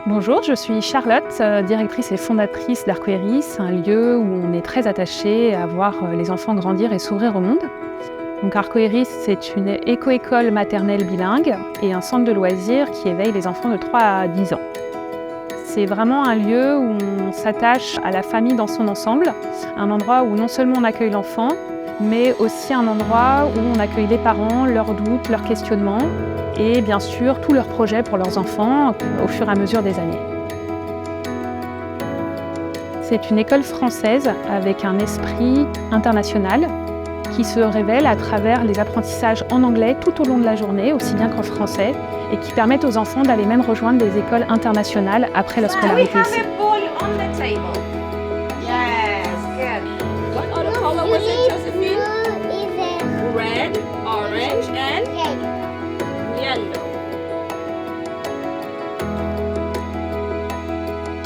Bonjour, je suis Charlotte, directrice et fondatrice d'Arcoiris, un lieu où on est très attaché à voir les enfants grandir et s'ouvrir au monde. Donc Arcoiris, c'est une éco-école maternelle bilingue et un centre de loisirs qui éveille les enfants de 3 à 10 ans. C'est vraiment un lieu où on s'attache à la famille dans son ensemble, un endroit où non seulement on accueille l'enfant, mais aussi un endroit où on accueille les parents, leurs doutes, leurs questionnements et bien sûr tous leurs projets pour leurs enfants au fur et à mesure des années. C'est une école française avec un esprit international qui se révèle à travers les apprentissages en anglais tout au long de la journée, aussi bien qu'en français, et qui permettent aux enfants d'aller même rejoindre des écoles internationales après la scolarité ici. Red, orange and yellow.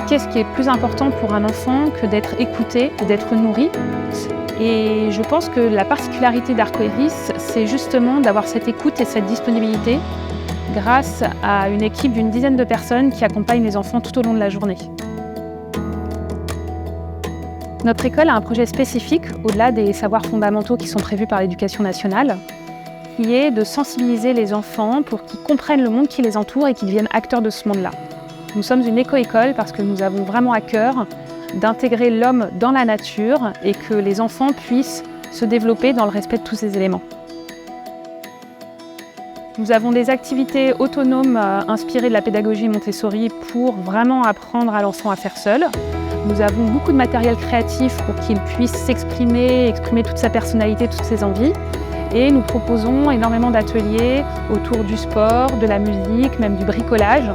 Qu'est-ce qui est plus important pour un enfant que d'être écouté et d'être nourri? Et je pense que la particularité d'Arcoiris, c'est justement d'avoir cette écoute et cette disponibilité grâce à une équipe d'une dizaine de personnes qui accompagnent les enfants tout au long de la journée. Notre école a un projet spécifique, au-delà des savoirs fondamentaux qui sont prévus par l'Éducation nationale, qui est de sensibiliser les enfants pour qu'ils comprennent le monde qui les entoure et qu'ils deviennent acteurs de ce monde-là. Nous sommes une éco-école parce que nous avons vraiment à cœur d'intégrer l'homme dans la nature et que les enfants puissent se développer dans le respect de tous ces éléments. Nous avons des activités autonomes inspirées de la pédagogie Montessori pour vraiment apprendre à l'enfant à faire seul. Nous avons beaucoup de matériel créatif pour qu'il puisse s'exprimer, exprimer toute sa personnalité, toutes ses envies. Et nous proposons énormément d'ateliers autour du sport, de la musique, même du bricolage,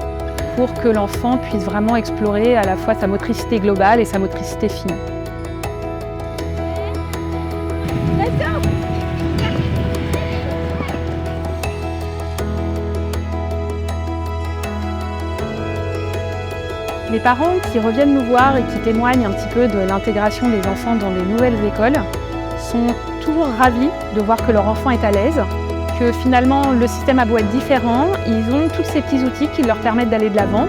pour que l'enfant puisse vraiment explorer à la fois sa motricité globale et sa motricité fine. Les parents qui reviennent nous voir et qui témoignent un petit peu de l'intégration des enfants dans les nouvelles écoles sont toujours ravis de voir que leur enfant est à l'aise, que finalement le système a beau être différent, ils ont tous ces petits outils qui leur permettent d'aller de l'avant.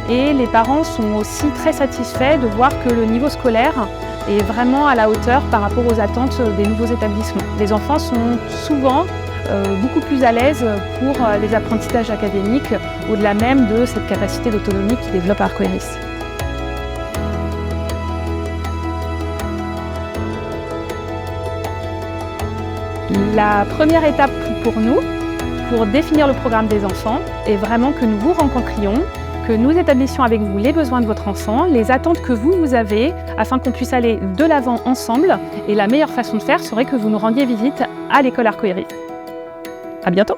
Et les parents sont aussi très satisfaits de voir que le niveau scolaire est vraiment à la hauteur par rapport aux attentes des nouveaux établissements. Les enfants sont souvent beaucoup plus à l'aise pour les apprentissages académiques, au-delà même de cette capacité d'autonomie qui développe Arcoiris. La première étape pour nous, pour définir le programme des enfants, est vraiment que nous vous rencontrions, que nous établissions avec vous les besoins de votre enfant, les attentes que vous avez, afin qu'on puisse aller de l'avant ensemble. Et la meilleure façon de faire serait que vous nous rendiez visite à l'école Arcoiris. À bientôt!